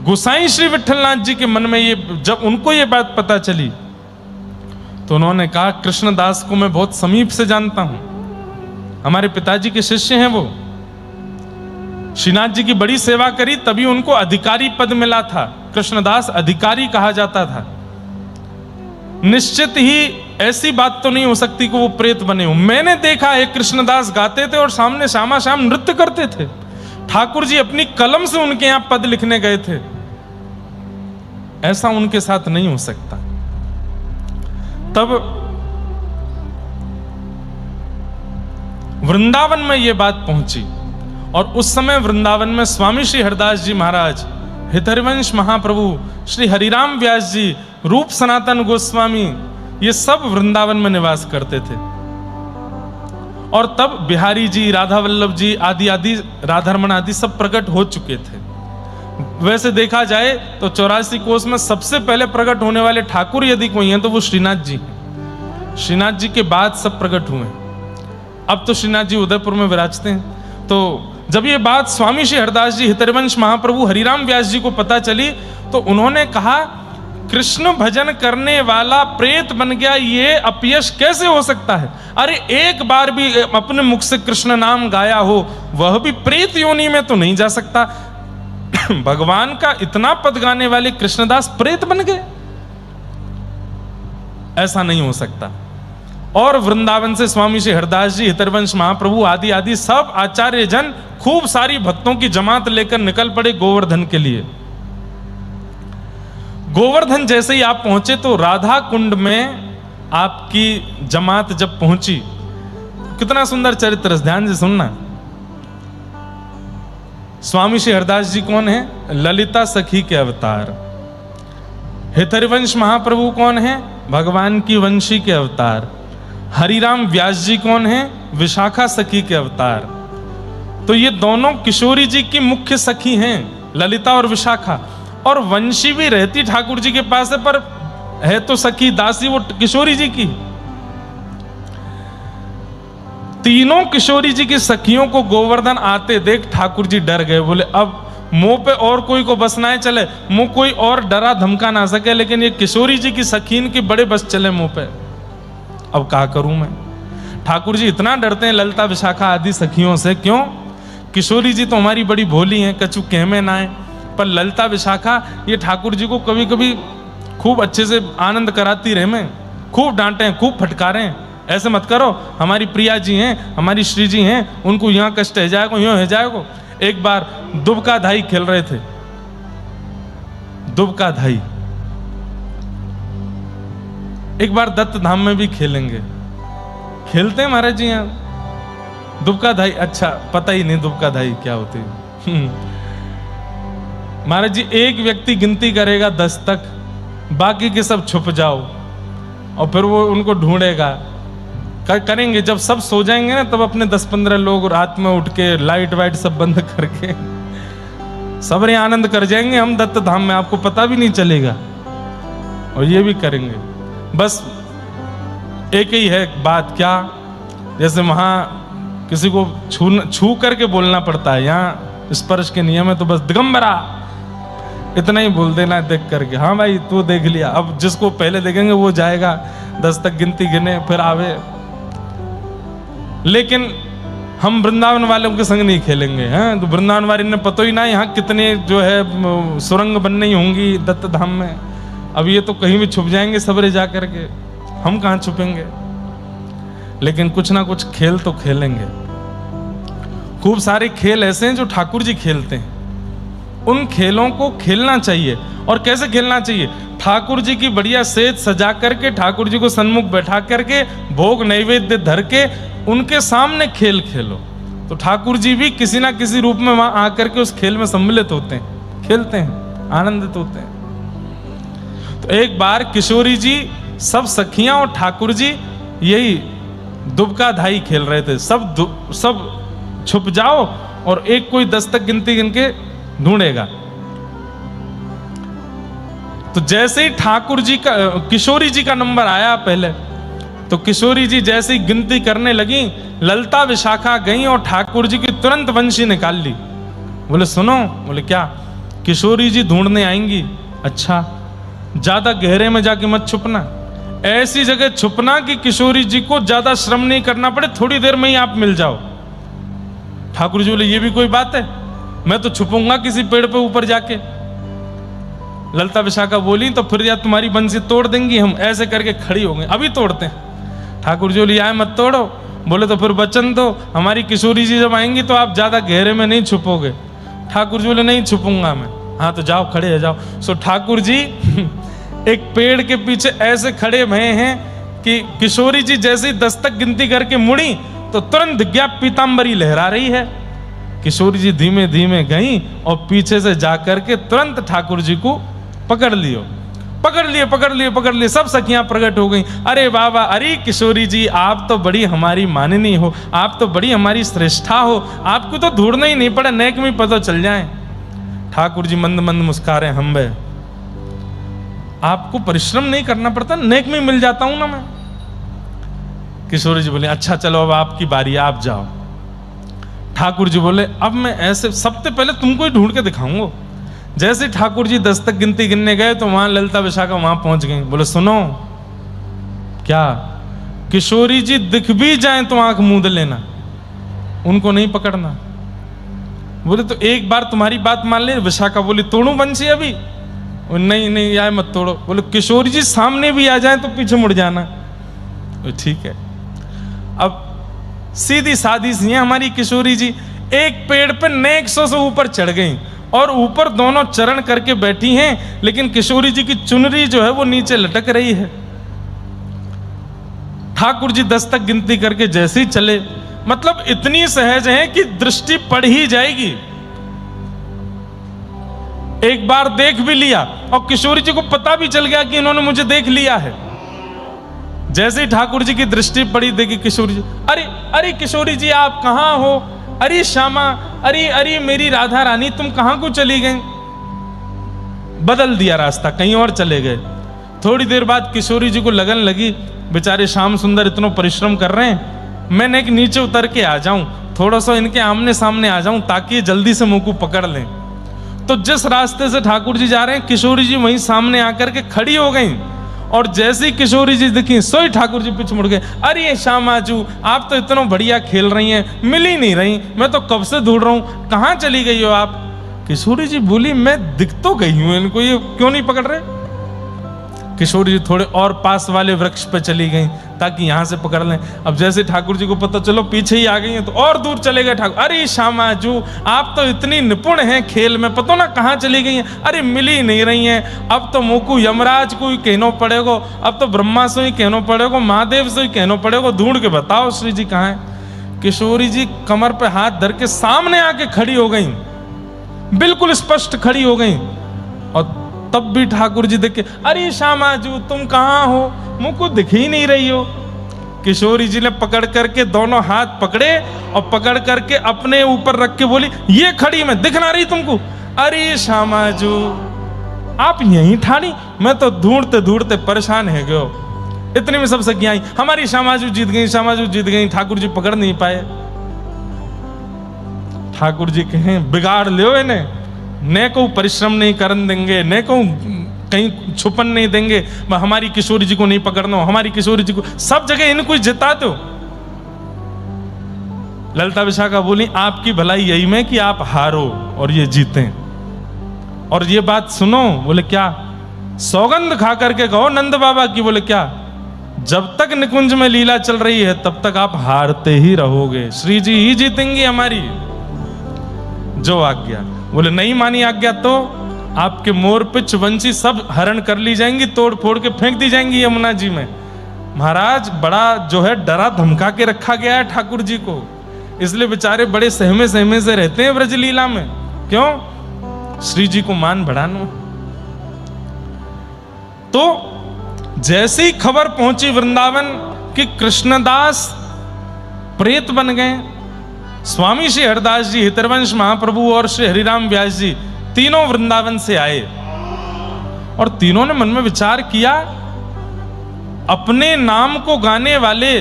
गोसाई श्री विठलनाथ जी के मन में ये, जब उनको ये बात पता चली तो उन्होंने कहा कृष्णदास को मैं बहुत समीप से जानता हूं, हमारे पिताजी के शिष्य हैं वो। श्रीनाथ जी की बड़ी सेवा करी तभी उनको अधिकारी पद मिला था। कृष्णदास अधिकारी कहा जाता था। निश्चित ही ऐसी बात तो नहीं हो सकती कि वो प्रेत बने हो। मैंने देखा है कृष्णदास गाते थे और सामने श्यामा श्याम नृत्य करते थे। ठाकुर जी अपनी कलम से उनके यहां पद लिखने गए थे। ऐसा उनके साथ नहीं हो सकता। तब वृंदावन में यह बात पहुंची और उस समय वृंदावन में स्वामी श्री हरिदास जी महाराज, हितहरिवंश महाप्रभु, श्री हरिराम व्यास जी, रूप सनातन गोस्वामी, ये सब वृंदावन में निवास करते थे। और तब बिहारी जी, राधा वल्लभ जी आदि आदि, राधारमण आदि सब प्रकट हो चुके थे। वैसे देखा जाए तो 84 कोस में सबसे पहले प्रकट होने वाले ठाकुर यदि कोई हैं तो वो श्रीनाथ जी हैं। श्रीनाथ जी के बाद सब प्रकट हुए। अब तो श्रीनाथ जी उदयपुर में विराजते हैं। तो जब ये बात स्वामी श्री हरिदास जी, हितहरिवंश महाप्रभु, हरिराम व्यास जी को पता चली तो उन्होंने कहा कृष्ण भजन करने वाला प्रेत बन गया, ये अपयश कैसे हो सकता है? अरे एक बार भी अपने मुख से कृष्ण नाम गाया हो, वह भी प्रेत योनि में तो नहीं जा सकता। भगवान का इतना पद गाने वाले कृष्णदास प्रेत बन गए? ऐसा नहीं हो सकता। और वृंदावन से स्वामी श्री हरदास जी, हितरवंश महाप्रभु आदि आदि सब आचार्य जन खूब सारी भक्तों की जमात लेकर निकल पड़े गोवर्धन के लिए। गोवर्धन जैसे ही आप पहुंचे तो राधा कुंड में आपकी जमात जब पहुंची, कितना सुंदर चरित्र, ध्यान से सुनना। स्वामी श्री हरदास जी कौन है? ललिता सखी के अवतार। हितरवंश महाप्रभु कौन है? भगवान की वंशी के अवतार। हरिराम व्यास जी कौन है? विशाखा सखी के अवतार। तो ये दोनों किशोरी जी की मुख्य सखी हैं, ललिता और विशाखा। और वंशी भी रहती ठाकुर जी के पास है, पर है तो सखी दासी वो किशोरी जी की। तीनों किशोरी जी की सखियों को गोवर्धन आते देख ठाकुर जी डर गए। बोले अब मुंह पे और कोई को बस ना चले, मुंह कोई और डरा धमका ना सके, लेकिन ये किशोरी जी की सखीन के बड़े बस चले मुंह पे। अब क्या करूं मैं? ठाकुर जी इतना डरते हैं ललिता विशाखा आदि सखियों से। क्यों? किशोरी जी तो हमारी बड़ी भोली हैं, कछु कहमे ना है, पर ललिता विशाखा ये ठाकुर जी को कभी कभी खूब अच्छे से आनंद कराती रहे, में खूब डांटे, खूब फटकारें, ऐसे मत करो, हमारी प्रिया जी हैं, हमारी श्री जी हैं, उनको यहाँ कष्ट है जाएगा, यूँ है जाएगा। एक बार दुबका धाई खेल रहे थे, दुबका धाई, एक बार दत्त धाम में भी खेलेंगे, खेलते हैं महाराज जी यहाँ दुबका धाई। अच्छा, पता ही नहीं दुबका धाई क्या होती है। महाराज जी एक व्यक्ति गिनती करेगा 10 तक, बाकी के सब छुप जाओ, और फिर वो उनको ढूंढेगा। करेंगे जब सब सो जाएंगे ना, तब अपने 10-15 लोग रात में उठ के लाइट वाइट सब बंद करके सबरे आनंद कर जाएंगे हम दत्त धाम में, आपको पता भी नहीं चलेगा। और ये भी करेंगे। बस एक ही है बात, क्या? जैसे वहां किसी को छू करके बोलना पड़ता है, यहाँ स्पर्श के नियम है, तो बस दिगंबरा इतना ही बोल देना देख करके, हाँ भाई तू देख लिया। अब जिसको पहले देखेंगे वो जाएगा, 10 तक गिनती गिने फिर आवे। लेकिन हम वृंदावन वालों के संग नहीं खेलेंगे, हैं? तो वृंदावन वाले ने पता ही ना यहाँ कितने जो है सुरंग बननी होंगी दत्त धाम में। अब ये तो कहीं भी छुप जाएंगे सबरे जा करके, हम कहाँ छुपेंगे? लेकिन कुछ ना कुछ खेल तो खेलेंगे। खूब सारे खेल ऐसे हैं जो ठाकुर जी खेलते हैं, उन खेलों को खेलना चाहिए। और कैसे खेलना चाहिए? ठाकुर जी की बढ़िया सेज सजा करके, ठाकुर जी को सन्मुख बैठा करके, भोग नैवेद्य धर के उनके सामने खेल खेलो, तो ठाकुर जी भी किसी ना किसी रूप में वहां आकर के उस खेल में सम्मिलित होते हैं, खेलते हैं, आनंदित होते हैं। तो एक बार किशोरी जी, सब सखियां और ठाकुर जी यही दुबका धाई खेल रहे थे। सब छुप जाओ और एक कोई 10 तक गिनती गिन के ढूंढेगा। तो जैसे ही ठाकुर जी का, किशोरी जी का नंबर आया पहले, तो किशोरी जी जैसे ही गिनती करने लगी, ललिता विशाखा गई और ठाकुर जी की तुरंत वंशी निकाल ली। बोले सुनो, बोले क्या? किशोरी जी ढूंढने आएंगी। अच्छा, ज्यादा गहरे में जाके मत छुपना, ऐसी जगह छुपना कि किशोरी जी को ज्यादा श्रम नहीं करना पड़े, थोड़ी देर में ही आप मिल जाओ। ठाकुर जी बोले ये भी कोई बात है, मैं तो छुपूंगा किसी पेड़ पे ऊपर जाके। ललिता विशाखा बोली तो फिर या तुम्हारी बंसी तोड़ देंगी हम, ऐसे करके खड़ी हो गई। अभी तोड़ते हैं। ठाकुर जी बोले आए मत तोड़ो। बोले तो फिर वचन दो, हमारी किशोरी जी जब आएंगी तो आप ज्यादा गहरे में नहीं छुपोगे। ठाकुर जी बोले नहीं छुपूंगा मैं। हाँ तो जाओ, खड़े हो जाओ। सो ठाकुर जी एक पेड़ के पीछे ऐसे खड़े भये हैं कि किशोरी जी जैसे ही 10 तक गिनती करके मुड़ी तो तुरंत दिव्या पीतांबरी लहरा रही है। किशोरी जी धीमे धीमे गई और पीछे से जाकर के तुरंत ठाकुर जी को पकड़ लिए। सब सखियां प्रकट हो गई। अरे बाबा, अरे किशोरी जी, आप तो बड़ी हमारी माननी हो, आप तो बड़ी हमारी श्रेष्ठा हो, आपको तो ढूंढना ही नहीं पड़ा, नेक में पता चल जाए। ठाकुर जी मंद मंद मुस्कारे, हम बे आपको परिश्रम नहीं करना पड़ता, नेक में मिल जाता हूं ना मैं। किशोरी जी बोले अच्छा चलो अब आपकी बारी, आप जाओ। ठाकुर जी बोले अब मैं ऐसे सबसे पहले तुमको ही ढूंढ के दिखाऊंगा, जैसे ठाकुर जी 10 तक गिनती गिनने गए तो वहां ललिता विशाखा वहां पहुंच गई। बोले सुनो, क्या किशोरी जी दिख भी जाएं तो आंख मूंद लेना, उनको नहीं पकड़ना। बोले तो एक बार तुम्हारी बात मान ले। विशाखा बोली तोड़ू बंसी अभी? नहीं नहीं यार मत तोड़ो। बोले किशोरी जी सामने भी आ जाए तो पीछे मुड़ जाना। ठीक है। अब सीधी सादी सी है हमारी किशोरी जी, एक पेड़ पे नेक 100 से ऊपर चढ़ गई और ऊपर दोनों चरण करके बैठी हैं, लेकिन किशोरी जी की चुनरी जो है वो नीचे लटक रही है। ठाकुर जी 10 तक गिनती करके जैसे ही चले, मतलब इतनी सहज है कि दृष्टि पड़ ही जाएगी। एक बार देख भी लिया और किशोरी जी को पता भी चल गया कि इन्होंने मुझे देख लिया है। जैसे ही ठाकुर जी की दृष्टि पड़ी, देखी किशोरी जी, अरे अरे किशोरी जी आप कहां हो? अरे श्यामा, अरे अरे मेरी राधा रानी तुम कहां को चली गई? बदल दिया रास्ता, कहीं और चले गए। थोड़ी देर बाद किशोरी जी को लगन लगी, बेचारे श्याम सुंदर इतना परिश्रम कर रहे हैं, मैंने एक नीचे उतर के आ जाऊं, थोड़ा सा इनके आमने सामने आ जाऊं ताकि ये जल्दी से मुंह को पकड़ लें। तो जिस रास्ते से ठाकुर जी जा रहे हैं, किशोरी जी वहीं सामने आकर के खड़ी हो गई और जैसे ही किशोरी जी दिखी, सोई ठाकुर जी पीछे मुड़ गए। अरे श्यामाजू आप तो इतना बढ़िया खेल रही हैं, मिल ही नहीं रही, मैं तो कब से ढूंढ रहा हूं, कहां चली गई हो आप? किशोरी जी बोली मैं दिख तो गई हूं, इनको ये क्यों नहीं पकड़ रहे? किशोरी जी थोड़े और पास वाले वृक्ष पे चली गई ताकि यहां से पकड़ लें। अब जैसे ठाकुर जी को पता चलो पीछे ही आ गई हैं तो और दूर चले गए ठाकुर। अरे श्यामाजू आप तो इतनी निपुण हैं खेल में, पता ना कहां चली गई हैं? अरे मिल ही नहीं रही हैं। अब तो मुझको यमराज को ही कहना पड़ेगा, अब तो ब्रह्मा से ही कहना पड़ेगा, महादेव से ही कहना पड़ेगा, ढूंढ के बताओ श्री जी कहाँ है। किशोरी जी कमर पे हाथ धर के सामने आके खड़ी हो गई, बिल्कुल स्पष्ट खड़ी हो गई। और तब भी ठाकुर जी देख के, अरे श्यामाजू तुम कहां हो, मुझको दिख ही नहीं रही हो। किशोरी जी ने पकड़ करके दोनों हाथ पकड़े और पकड़ करके अपने ऊपर रख के बोली, ये खड़ी मैं दिख ना रही तुमको? अरे श्यामाजू आप यहीं ठानी, मैं तो ढूंढते ढूंढते परेशान है गयो। इतने में सब सखियां आई, हमारी श्यामाजू जीत गई, श्यामाजू जीत गई। ठाकुर जी पकड़ नहीं पाए। ठाकुर जी कहें बिगाड़ लियो इन्हें, ने को परिश्रम नहीं करन देंगे, ने को कहीं छुपन नहीं देंगे, हमारी किशोरी जी को नहीं पकड़ना, हमारी किशोरी जी को, सब जगह इनको जिताते हो। ललिता विशाखा बोली आपकी भलाई यही में कि आप हारो और ये जीते। और ये बात सुनो। बोले क्या? सौगंध खा करके कहो नंद बाबा की। बोले क्या? जब तक निकुंज में लीला चल रही है तब तक आप हारते ही रहोगे, श्री जी ही जीतेंगी हमारी, जो आज्ञा। बोले नहीं मानी आज्ञा तो आपके मोर पिच वंशी सब हरण कर ली जाएंगी, तोड़ फोड़ के फेंक दी जाएंगी यमुना जी में। महाराज बड़ा जो है डरा धमका के रखा गया है ठाकुर जी को, इसलिए बेचारे बड़े सहमे सहमे से रहते हैं ब्रजलीला में। क्यों? श्री जी को मान बढ़ाना। तो जैसे ही खबर पहुंची वृंदावन कि कृष्णदास प्रेत बन गए, स्वामी श्री हरिदास जी, हितरवंश महाप्रभु और श्री हरिराम व्यास जी तीनों वृंदावन से आए और तीनों ने मन में विचार किया, अपने नाम को गाने वाले,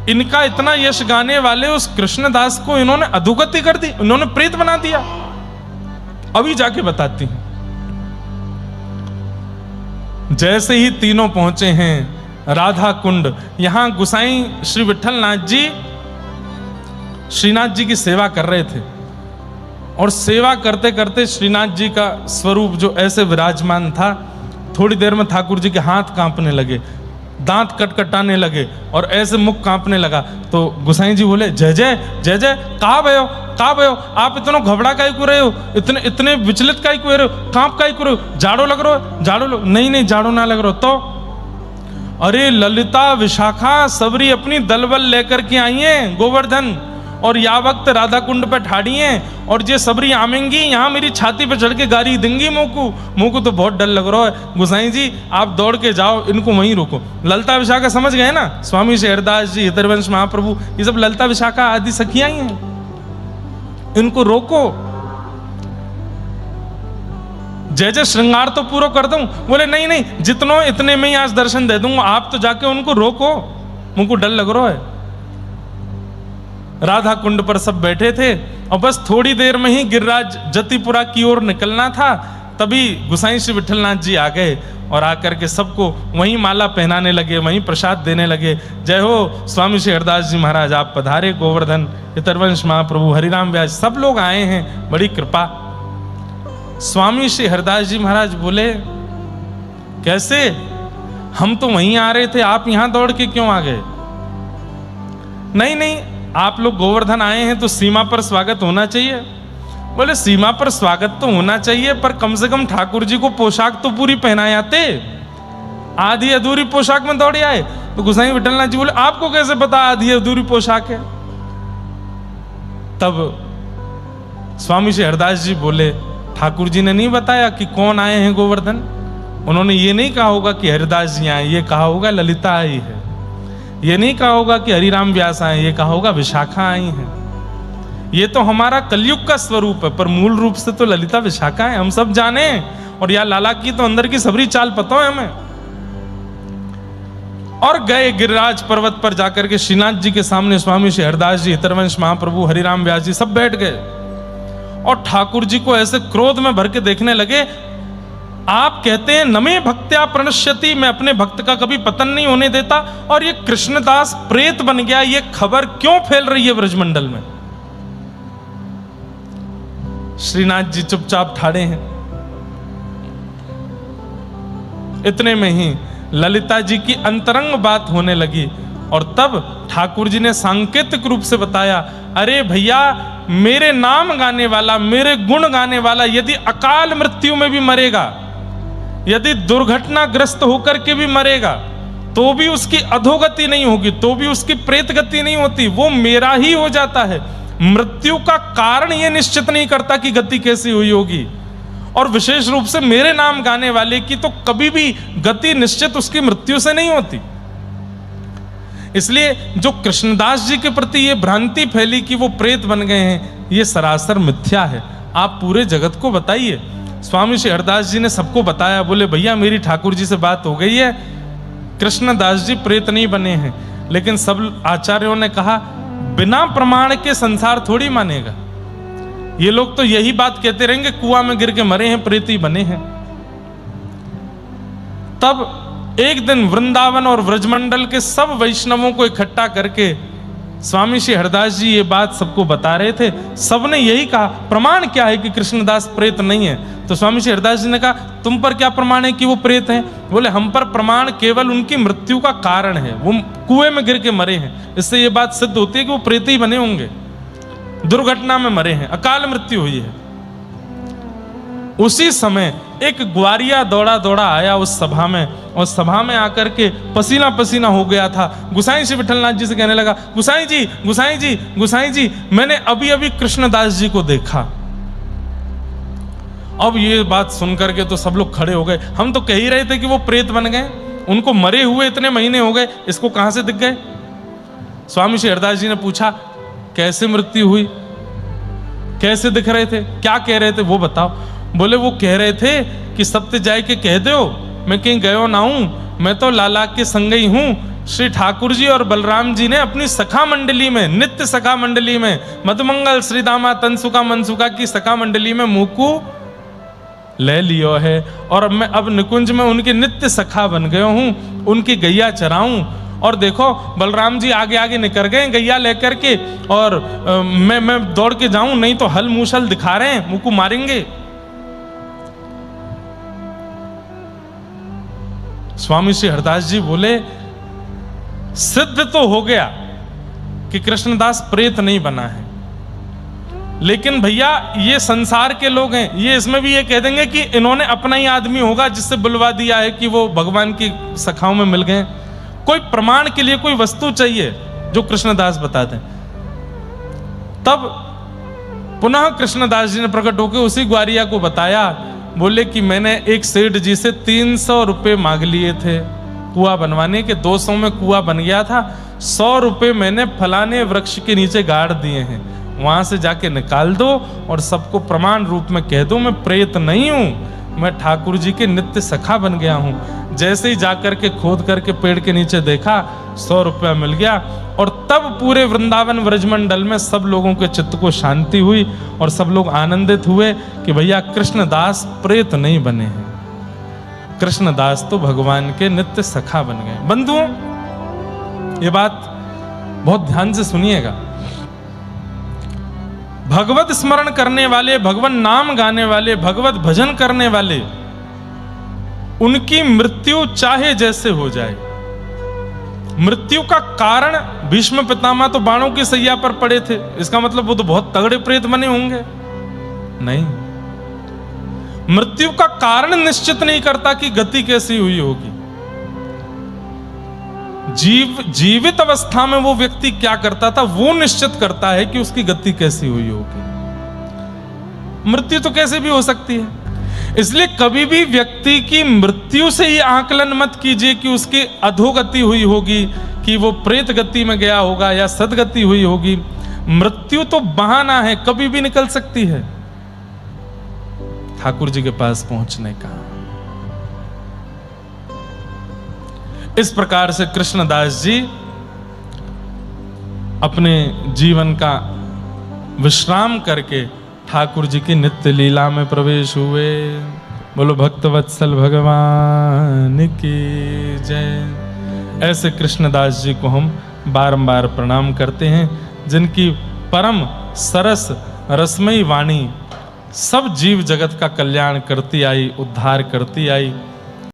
इनका इतना यश गाने वाले उस कृष्णदास को इन्होंने अधोगति कर दी, इन्होंने प्रेत बना दिया। अभी जाके बताती हूं। जैसे ही तीनों पहुंचे हैं राधा कुंड, यहां गुसाई श्री विठलनाथ जी श्रीनाथ जी की सेवा कर रहे थे और सेवा करते करते श्रीनाथ जी का स्वरूप जो ऐसे विराजमान था, थोड़ी देर में ठाकुर जी के हाथ कांपने लगे, दांत कटकटाने लगे और ऐसे मुख कांपने लगा। तो गुसाई जी बोले जय जय जय जय, कहाँ भयो आप इतना घबरा काहे को रहे हो, इतने इतने विचलित काहे को रहे हो, कांप काहे को रहे हो, जाड़ो लग रहा हो, जाड़ो नहीं जाड़ो ना लग रहा हो। तो अरे ललिता विशाखा सबरी अपनी दलबल लेकर के आई हैं गोवर्धन, और या वक्त राधा कुंड पे ठाड़ी हैं और ये सबरी आमेंगी यहाँ मेरी छाती पे चढ़ के गारी देंगी मुँह को तो बहुत डर लग रहा है। गुसाई जी आप दौड़ के जाओ, इनको वहीं रोको। ललिता विशाखा समझ गए ना, स्वामी श्री हरिदास जी, हितरवंश महाप्रभु, ये सब ललिता विशाखा आदि सखियां ही हैं, इनको रोको। जय जय श्रृंगार तो पूरा कर दूं। बोले नहीं जितनों इतने में ही आज दर्शन दे दूंगा, आप तो जाके उनको रोको, मुझको डर लग रहा है। राधा कुंड पर सब बैठे थे और बस थोड़ी देर में ही गिरिराज जतिपुरा की ओर निकलना था, तभी गुसाई श्री विठलनाथ जी आ गए और आकर के सबको वहीं माला पहनाने लगे, वहीं प्रसाद देने लगे। जय हो स्वामी श्री हरदास जी महाराज, आप पधारे, गोवर्धन इतरवंश महाप्रभु हरिराम व्यास, सब लोग आए हैं, बड़ी कृपा। स्वामी श्री हरदास जी महाराज बोले, कैसे, हम तो वहीं आ रहे थे, आप यहां दौड़ के क्यों आ गए? नहीं नहीं, आप लोग गोवर्धन आए हैं तो सीमा पर स्वागत होना चाहिए। बोले सीमा पर स्वागत तो होना चाहिए, पर कम से कम ठाकुर जी को पोशाक तो पूरी पहनाए आते, आधी अधूरी पोशाक में दौड़े आए। तो गोसाई विठलनाथ जी बोले, आपको कैसे पता आधी अधूरी पोशाक है? तब स्वामी श्री हरदास जी बोले, ठाकुर जी ने नहीं बताया कि कौन आए हैं गोवर्धन। उन्होंने ये नहीं कहा होगा कि हरिदास जी आए, ये कहा होगा ललिता आई है। ये नहीं कहा होगा कि हरिराम व्यास आए, ये कहा होगा विशाखा आई हैं। ये तो हमारा कलयुग का स्वरूप है, पर मूल रूप से तो ललिता विशाखा है, हम सब जाने। और या लाला की तो अंदर की सबरी चाल पता है हमें। और गए गिरिराज पर्वत पर जाकर के श्रीनाथ जी के सामने स्वामी श्री हरदास जी, हितरवंश महाप्रभु, हरिराम व्यास जी सब बैठ गए और ठाकुर जी को ऐसे क्रोध में भर के देखने लगे। आप कहते हैं नमे भक्त्या प्रणश्यति, मैं अपने भक्त का कभी पतन नहीं होने देता, और ये कृष्णदास प्रेत बन गया, ये खबर क्यों फैल रही है ब्रजमंडल में? श्रीनाथ जी चुपचाप ठाड़े हैं। इतने में ही ललिता जी की अंतरंग बात होने लगी और तब ठाकुर जी ने सांकेतिक रूप से बताया, अरे भैया, मेरे नाम गाने वाला, मेरे गुण गाने वाला यदि अकाल मृत्यु में भी मरेगा, यदि दुर्घटनाग्रस्त होकर के भी मरेगा, तो भी उसकी अधोगति नहीं होगी, तो भी उसकी प्रेत गति नहीं होती, वो मेरा ही हो जाता है। मृत्यु का कारण ये निश्चित नहीं करता कि गति कैसी हुई होगी, और विशेष रूप से मेरे नाम गाने वाले की तो कभी भी गति निश्चित उसकी मृत्यु से नहीं होती। इसलिए जो कृष्णदास जी के प्रति ये भ्रांति फैली कि वो प्रेत बन गए हैं, ये सरासर मिथ्या है। आप पूरे जगत को बताइए। स्वामी श्री हरदास जी ने सबको बताया, बोले भैया मेरी ठाकुर जी से बात हो गई है, कृष्णदास जी प्रेत नहीं बने हैं। लेकिन सब आचार्यों ने कहा, बिना प्रमाण के संसार थोड़ी मानेगा। ये लोग तो यही बात कहते रहेंगे, कुआं में गिर के मरे हैं, प्रेत ही बने हैं। तब एक दिन वृंदावन और व्रजमंडल के सब वैष्णवों को इकट्ठा करके स्वामी श्री हरदास जी ये बात सबको बता रहे थे। सबने यही कहा, प्रमाण क्या है कि कृष्णदास प्रेत नहीं है? तो स्वामी श्री हरदास जी ने कहा, तुम पर क्या प्रमाण है कि वो प्रेत हैं? बोले, हम पर प्रमाण केवल उनकी मृत्यु का कारण है, वो कुएं में गिर के मरे हैं, इससे ये बात सिद्ध होती है कि वो प्रेत ही बने होंगे, दुर्घटना में मरे हैं, अकाल मृत्यु हुई है। उसी समय एक ग्वारिया दौड़ा दौड़ा आया उस सभा में, और सभा में आकर के पसीना पसीना हो गया था। गुसाई श्री विठलनाथ जी से कहने लगा, गुसाई जी, गुसाई जी, गुसाई जी, मैंने अभी अभी कृष्णदास जी को देखा। अब ये बात सुनकर के तो सब लोग खड़े हो गए। हम तो कह ही रहे थे कि वो प्रेत बन गए, उनको मरे हुए इतने महीने हो गए, इसको कहां से दिख गए? स्वामी श्री हरदास जी ने पूछा, कैसे मृत्यु हुई, कैसे दिख रहे थे, क्या कह रहे थे वो बताओ। बोले, वो कह रहे थे कि सबसे जाए के कह दो मैं कहीं गयो ना हूं, मैं तो लाला के संग ही हूं। श्री ठाकुर जी और बलराम जी ने अपनी सखा मंडली में, नित्य सखा मंडली में, मधुमंगल श्रीदामा तनसुका मनसुका की सखा मंडली में मुकु ले लियो है, और मैं अब निकुंज में उनके नित्य सखा बन गयो हूं, उनकी गैया चराऊं। और देखो बलराम जी आगे आगे निकल गए गैया लेकर के, और मैं दौड़ के जाऊं, नहीं तो हल मूसल दिखा रहे हैं, मुकु मारेंगे। स्वामी श्री हरदास जी बोले, सिद्ध तो हो गया कि कृष्णदास प्रेत नहीं बना है, लेकिन भैया ये संसार के लोग हैं, ये इसमें भी ये कह देंगे कि इन्होंने अपना ही आदमी होगा जिससे बुलवा दिया है कि वो भगवान की सखाओं में मिल गए। कोई प्रमाण के लिए कोई वस्तु चाहिए जो कृष्णदास बताते हैं। तब पुनः कृष्णदास जी ने प्रकट होकर उसी ग्वारिया को बताया। बोले कि मैंने एक सेठ जी से 300 रुपये मांग लिए थे कुआं बनवाने के, 200 में कुआं बन गया था, 100 रुपये मैंने फलाने वृक्ष के नीचे गाड़ दिए हैं, वहां से जाके निकाल दो और सबको प्रमाण रूप में कह दो मैं प्रेत नहीं हूं, मैं ठाकुर जी के नित्य सखा बन गया हूं। जैसे ही जाकर के खोद करके पेड़ के नीचे देखा 100 रुपया मिल गया, और तब पूरे वृंदावन व्रजमंडल में सब लोगों के चित्त को शांति हुई और सब लोग आनंदित हुए कि भैया कृष्णदास प्रेत नहीं बने हैं, कृष्णदास तो भगवान के नित्य सखा बन गए। बंधुओं, ये बात बहुत ध्यान से सुनिएगा। भगवत स्मरण करने वाले, भगवान नाम गाने वाले, भगवत भजन करने वाले, उनकी मृत्यु चाहे जैसे हो जाए, मृत्यु का कारण भीष्म पितामह तो बाणों की सैया पर पड़े थे, इसका मतलब वो तो बहुत तगड़े प्रेत बने होंगे? नहीं। मृत्यु का कारण निश्चित नहीं करता कि गति कैसी हुई होगी। जीवित अवस्था में वो व्यक्ति क्या करता था वो निश्चित करता है कि उसकी गति कैसी हुई होगी। मृत्यु तो कैसे भी हो सकती है, इसलिए कभी भी व्यक्ति की मृत्यु से ही आकलन मत कीजिए कि उसकी अधोगति हुई होगी, कि वो प्रेत गति में गया होगा या सदगति हुई होगी। मृत्यु तो बहाना है, कभी भी निकल सकती है ठाकुर जी के पास पहुंचने का। इस प्रकार से कृष्णदास जी अपने जीवन का विश्राम करके ठाकुर जी की नित्य लीला में प्रवेश हुए। बोलो भक्तवत्सल भगवान की जय। ऐसे कृष्णदास जी को हम बारंबार प्रणाम करते हैं, जिनकी परम सरस रसमयी वाणी सब जीव जगत का कल्याण करती आई, उद्धार करती आई।